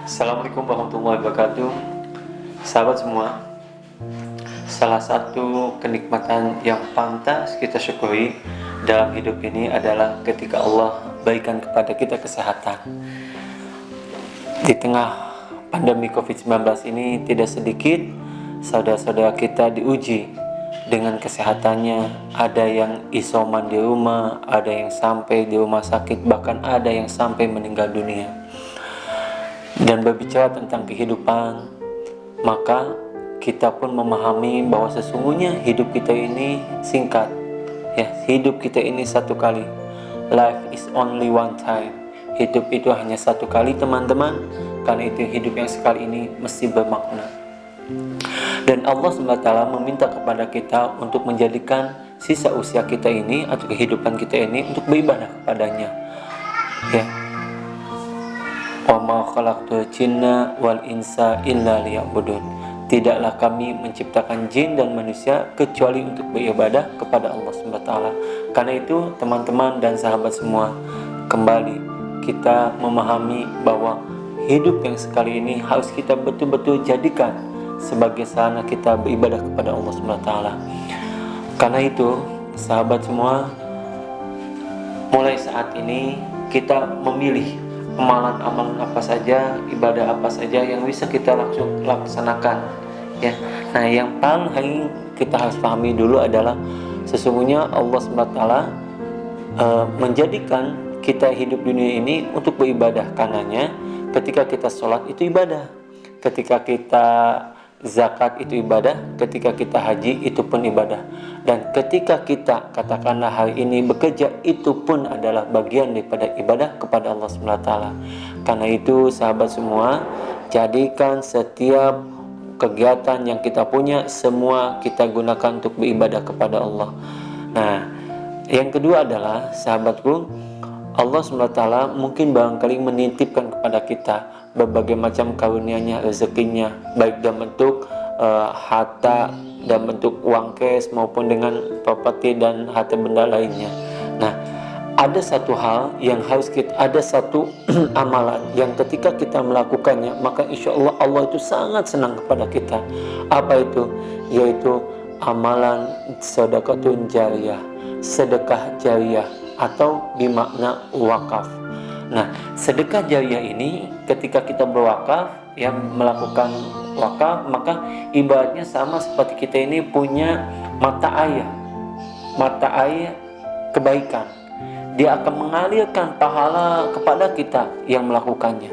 Assalamualaikum warahmatullahi wabarakatuh. Sahabat semua, salah satu kenikmatan yang pantas kita syukuri dalam hidup ini adalah ketika Allah berikan kepada kita kesehatan. Di tengah pandemi COVID-19 ini tidak sedikit saudara-saudara kita diuji dengan kesehatannya. Ada yang isoman di rumah, ada yang sampai di rumah sakit, bahkan ada yang sampai meninggal dunia. Dan berbicara tentang kehidupan, maka kita pun memahami bahwa sesungguhnya hidup kita ini singkat. Ya, hidup kita ini satu kali. Life is only one time. Hidup itu hanya satu kali, teman-teman. Karena itu hidup yang sekali ini mesti bermakna. Dan Allah SWT meminta kepada kita untuk menjadikan sisa usia kita ini atau kehidupan kita ini untuk beribadah kepadanya. Ya. Wa ma khalaqtul jinna wal insa illa liya'budun. Tidaklah kami menciptakan jin dan manusia kecuali untuk beribadah kepada Allah SWT. Karena itu teman-teman dan sahabat semua, kembali kita memahami bahwa hidup yang sekali ini harus kita betul-betul jadikan sebagai sarana kita beribadah kepada Allah SWT. Karena itu sahabat semua, mulai saat ini kita memilih amalan-amalan apa saja, ibadah apa saja yang bisa kita langsung laksanakan, ya. Nah, yang paling kita harus pahami dulu adalah sesungguhnya Allah SWT menjadikan kita hidup dunia ini untuk beribadah. Karenanya ketika kita sholat itu ibadah, ketika kita zakat itu ibadah, ketika kita haji itu pun ibadah, dan ketika kita katakanlah hari ini bekerja itu pun adalah bagian daripada ibadah kepada Allah SWT. Karena itu sahabat semua, jadikan setiap kegiatan yang kita punya semua kita gunakan untuk beribadah kepada Allah. Nah, yang kedua adalah sahabatku, Allah SWT mungkin barangkali menitipkan kepada kita berbagai macam karunia-Nya, rezekinya, baik dalam bentuk harta, dalam bentuk uang cash maupun dengan properti dan harta benda lainnya. Nah, ada satu hal yang harus kita, ada satu amalan yang ketika kita melakukannya maka insya Allah Allah itu sangat senang kepada kita. Apa itu? Yaitu amalan sedekatun jariyah, sedekah jariyah atau bermakna wakaf. Nah, sedekah jariyah ini ketika kita berwakaf, ya, melakukan wakaf, maka ibaratnya sama seperti kita ini punya mata air kebaikan. Dia akan mengalirkan pahala kepada kita yang melakukannya.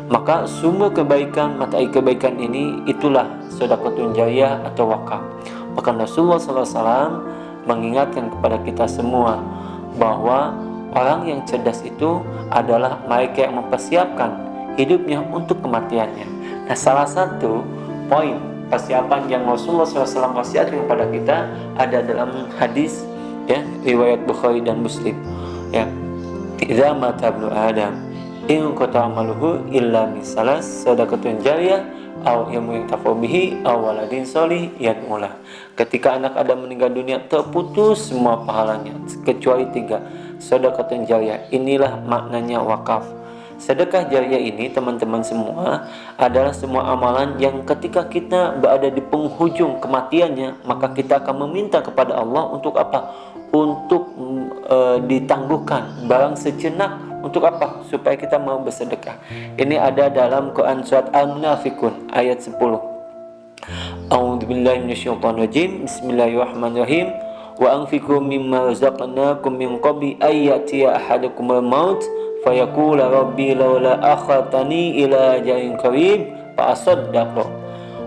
Maka sumber kebaikan, mata air kebaikan ini itulah sedekatun jariyah atau wakaf. Bahkan Rasulullah SAW mengingatkan kepada kita semua bahwa orang yang cerdas itu adalah mereka yang mempersiapkan hidupnya untuk kematiannya. Nah, salah satu poin persiapan yang Rasulullah SAW wasiatkan kepada kita ada dalam hadis, ya, riwayat Bukhari dan Muslim, ya, idza mata ibnu adam in qata amaluhu illa min salas sadaqatun jariyah aw ilmu yantafa'u bihi aw waladin sholih yad'ulah. Ketika anak Adam meninggal dunia, terputus semua pahalanya kecuali 3, sedekah jariyah. Inilah maknanya wakaf. Sedekah jariyah ini teman-teman semua adalah semua amalan yang ketika kita berada di penghujung kematiannya, maka kita akan meminta kepada Allah untuk apa? Untuk ditangguhkan barang sejenak. Untuk apa? Supaya kita mau bersedekah. Ini ada dalam Quran surat Al-Munafiqun ayat 10. A'udzubillahi minasyaitonirrajim. Bismillahirrahmanirrahim. Wa anfiqu mimma razaqnakum min qabli ay ya'tiya ahadakumul maut fayaqula rabbi laula akhartani ila ajalin qarib fa asaddaq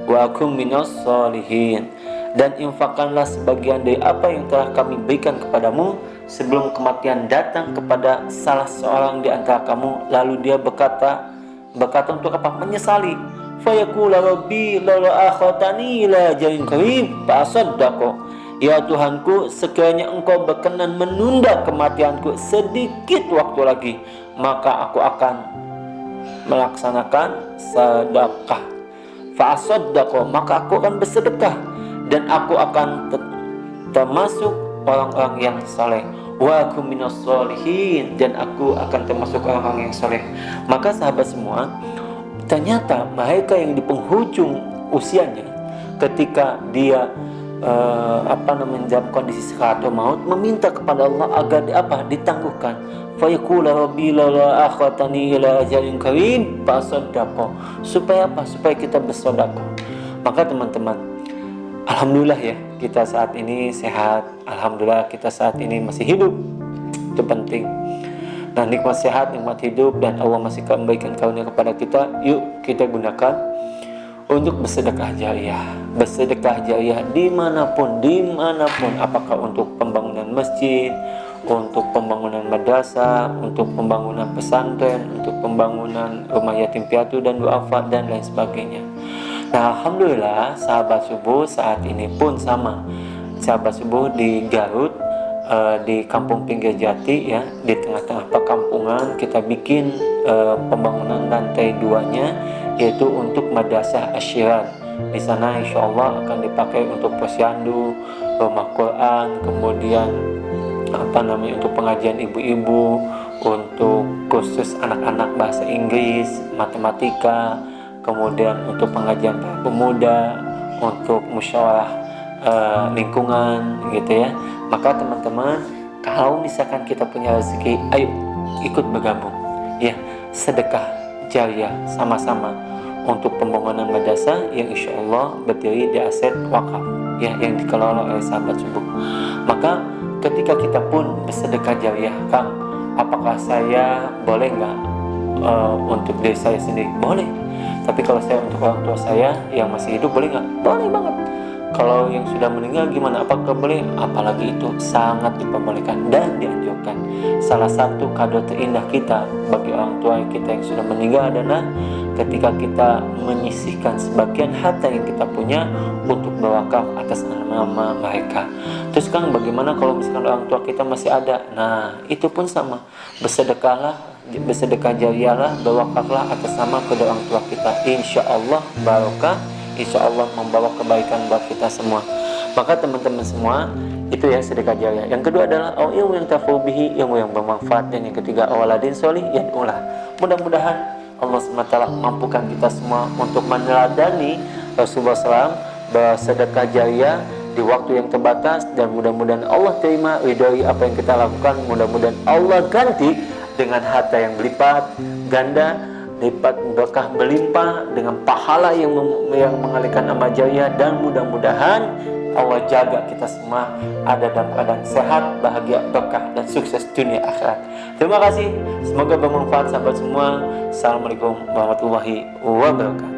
wa akum minas sholihin. Dan infakkanlah sebagian dari apa yang telah kami berikan kepadamu sebelum kematian datang kepada salah seorang di antara kamu, lalu dia berkata untuk apa? Menyesali. Fayaqula rabbi laula akhartani ila ajalin qarib fa asaddaq. Ya Tuhanku, sekiranya Engkau berkenan menunda kematianku sedikit waktu lagi, maka aku akan melaksanakan sedekah. Fa asaddaq, maka aku akan bersedekah dan aku akan termasuk orang-orang yang saleh. wa aku minas sholihin, dan aku akan termasuk orang yang soleh. Maka sahabat semua, ternyata mereka yang di penghujung usianya, ketika dia dalam kondisi sakaratul maut, meminta kepada Allah agar ditangguhkan. Fayaqula rabbi la akhatani ila ajalin karim fasaddaqa. Supaya apa? Supaya kita bersedekah. Maka teman-teman, alhamdulillah ya, kita saat ini sehat. Alhamdulillah kita saat ini masih hidup. Itu penting. Nah, nikmat sehat, nikmat hidup, dan Allah masih memberikan karunia kepada kita. Yuk kita gunakan untuk bersedekah jariah. Bersedekah jariah dimanapun, apakah untuk pembangunan masjid, untuk pembangunan madrasah, untuk pembangunan pesantren, untuk pembangunan rumah yatim piatu dan duafa, dan lain sebagainya. Nah, alhamdulillah sahabat subuh saat ini pun sama. Sahabat subuh di Garut, di kampung pinggir Jati ya, di tengah-tengah perkampungan, kita bikin pembangunan lantai 2-nya, yaitu untuk madrasah Asyiran. Di sana insya Allah akan dipakai untuk posyandu, rumah Quran, kemudian untuk pengajian ibu-ibu, untuk kursus anak-anak bahasa Inggris, matematika, kemudian untuk pengajian para pemuda, untuk musyawarah lingkungan gitu ya. Maka teman-teman, kalau misalkan kita punya rezeki, ayo ikut bergabung ya, sedekah jariah sama-sama untuk pembangunan madrasah yang insya Allah berdiri di aset wakaf ya, yang dikelola oleh sahabat subuh. Maka ketika kita pun bersedekah jariah, Kang, apakah saya boleh nggak untuk diri saya sendiri? Boleh. Tapi kalau saya untuk orang tua saya yang masih hidup, boleh nggak? Boleh banget. Kalau yang sudah meninggal gimana? Apakah boleh? Apalagi itu sangat diperbolehkan dan dianjurkan. Salah satu kado terindah kita bagi orang tua kita yang sudah meninggal adalah ketika kita menyisihkan sebagian harta yang kita punya untuk berwakaf atas nama mereka. Terus Kang, bagaimana kalau misalkan orang tua kita masih ada? Nah, itu pun sama. Bersedekah jariahlah, berwakaflah atas nama kedua orang tua kita. Insya Allah barokah, insya Allah membawa kebaikan buat kita semua. Maka teman-teman semua, itu ya sedekah jariah. Yang kedua adalah ilmu yang tafubihi, ilmu yang bermanfaat. Dan yang ketiga, awaladin solih yad'ulah. Mudah-mudahan Allah SWT mampukan kita semua untuk meneladani Rasulullah SAW bersedekah jariah di waktu yang terbatas, dan mudah-mudahan Allah terima, ridhoi apa yang kita lakukan. Mudah-mudahan Allah ganti dengan harta yang berlipat ganda, lipat berkah berlimpah, dengan pahala yang mengalihkan amal jariah, dan mudah-mudahan Allah jaga kita semua ada dalam keadaan sehat, bahagia, berkah, dan sukses dunia akhirat. Terima kasih, semoga bermanfaat sahabat semua. Assalamualaikum warahmatullahi wabarakatuh.